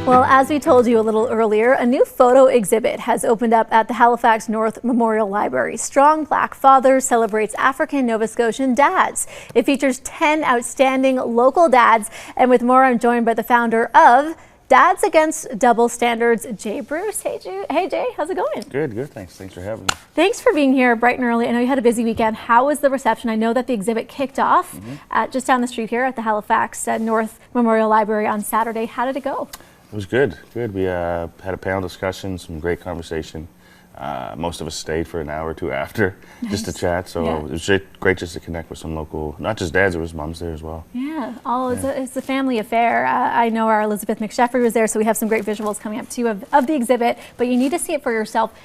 Well, as we told you a little earlier, a new photo exhibit has opened up at the Halifax North Memorial Library. Strong Black Fathers celebrates African Nova Scotian dads. It features 10 outstanding local dads. And with more, I'm joined by the founder of Dads Against Double Standards, J Bruce. Hey, Jay, how's it going? Good, thanks. Thanks for having me. Thanks for being here bright and early. I know you had a busy weekend. How was the reception? I know that the exhibit kicked off just down the street here at the Halifax North Memorial Library on Saturday. How did it go? It was good. We had a panel discussion, some great conversation. Most of us stayed for an hour or two after just to chat. So it was great just to connect with some local, not just dads, there was moms there as well. Yeah, it's a family affair. I know our Elizabeth McSheffrey was there, so we have some great visuals coming up too of the exhibit, but you need to see it for yourself.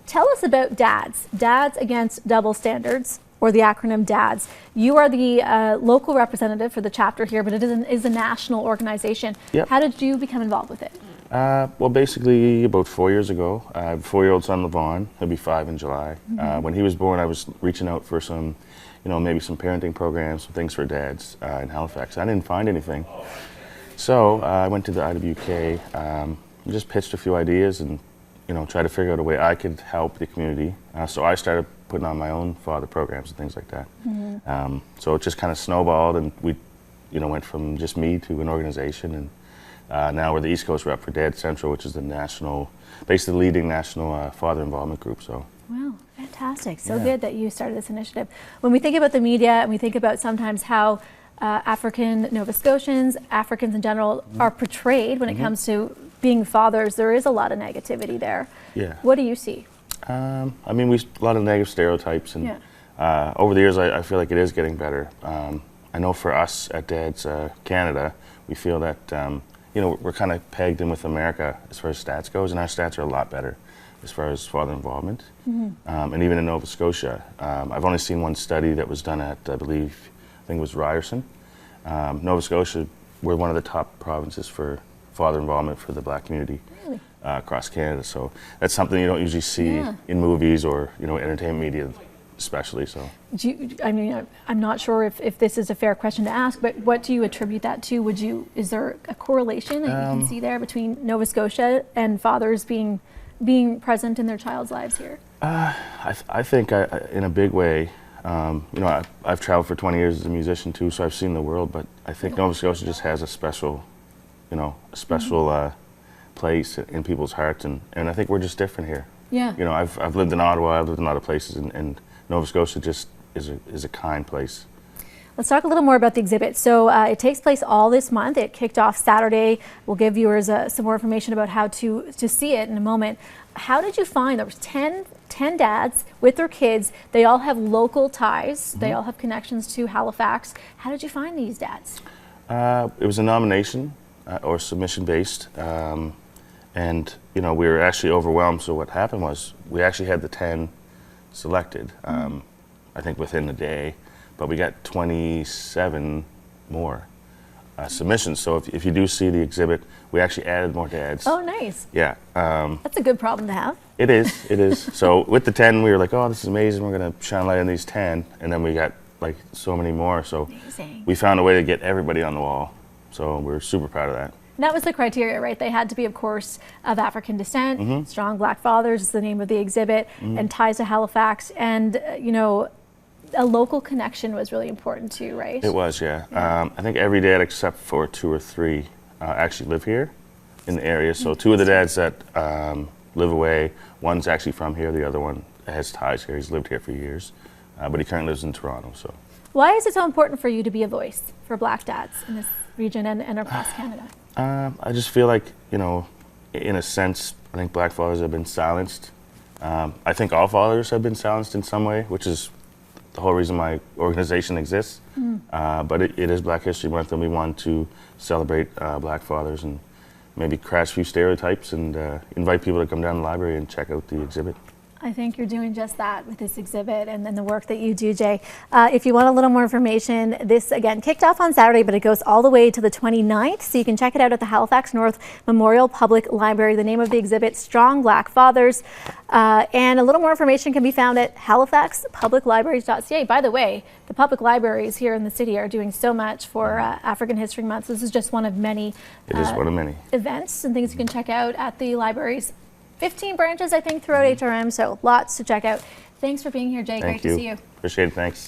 Tell us about Dads Against Double Standards, or the acronym DADS. You are the local representative for the chapter here, but it is a national organization. Yep. How did you become involved with it? Well, basically about 4 years ago, I have a 4-year-old son, Levon. He'll be 5 in July. When he was born, I was reaching out for some, maybe some parenting programs, some things for dads in Halifax. I didn't find anything. So I went to the IWK, just pitched a few ideas and, tried to figure out a way I could help the community. So I started putting on my own father programs and things like that. So it just kind of snowballed, and we, went from just me to an organization, and now we're the East Coast rep for Dad Central, which is the national, basically the leading national father involvement group. So. Wow, fantastic! So good that you started this initiative. When we think about the media and we think about sometimes how African Nova Scotians, Africans in general, are portrayed when it comes to being fathers, there is a lot of negativity there. Yeah. What do you see? I mean, a lot of negative stereotypes, and over the years, I feel like it is getting better. I know for us at Dads Canada, we feel that we're kind of pegged in with America as far as stats goes, and our stats are a lot better as far as father involvement. And even in Nova Scotia, I've only seen one study that was done at, I think it was Ryerson. Nova Scotia, we're one of the top provinces for father involvement for the Black community. Really? Across Canada, so that's something you don't usually see in movies or entertainment media, especially. So, I'm not sure if this is a fair question to ask, but what do you attribute that to? Is there a correlation that you can see there between Nova Scotia and fathers being present in their child's lives here? I think in a big way. I've traveled for 20 years as a musician too, so I've seen the world. But I think Nova Scotia just has a special, place in people's hearts, and I think we're just different here. Yeah. I've lived in Ottawa, I've lived in a lot of places, and Nova Scotia just is a kind place. Let's talk a little more about the exhibit. So it takes place all this month. It kicked off Saturday. We'll give viewers some more information about how to see it in a moment. How did you find there was 10 dads with their kids? They all have local ties. They all have connections to Halifax. How did you find these dads? It was a nomination or submission based. And we were actually overwhelmed. So what happened was we actually had the 10 selected, I think within the day, but we got 27 more submissions. So if you do see the exhibit, we actually added more dads. Oh, nice. Yeah. That's a good problem to have. It is. So with the 10, we were like, oh, this is amazing. We're going to shine light on these 10. And then we got like so many more. So we found a way to get everybody on the wall. So we're super proud of that. And that was the criteria, right? They had to be, of course, of African descent. Strong Black Fathers is the name of the exhibit, and ties to Halifax. And, a local connection was really important too, right? It was, yeah. I think every dad except for 2 or 3 actually live here in the area. So 2 of the dads that live away, one's actually from here, the other one has ties here. He's lived here for years, but he currently lives in Toronto. So, why is it so important for you to be a voice for Black dads in this region and across Canada? I just feel like, in a sense, I think Black fathers have been silenced. I think all fathers have been silenced in some way, which is the whole reason my organization exists. But it is Black History Month, and we want to celebrate Black fathers and maybe crash a few stereotypes and invite people to come down to the library and check out the exhibit. I think you're doing just that with this exhibit and then the work that you do, Jay. If you want a little more information, this again kicked off on Saturday, but it goes all the way to the 29th. So you can check it out at the Halifax North Memorial Public Library. The name of the exhibit, Strong Black Fathers. And a little more information can be found at halifaxpubliclibraries.ca. By the way, the public libraries here in the city are doing so much for African History Month. This is just one of many, events and things you can check out at the libraries. 15 branches, I think, throughout HRM, so lots to check out. Thanks for being here, Jay. Great to see you. Appreciate it. Thanks.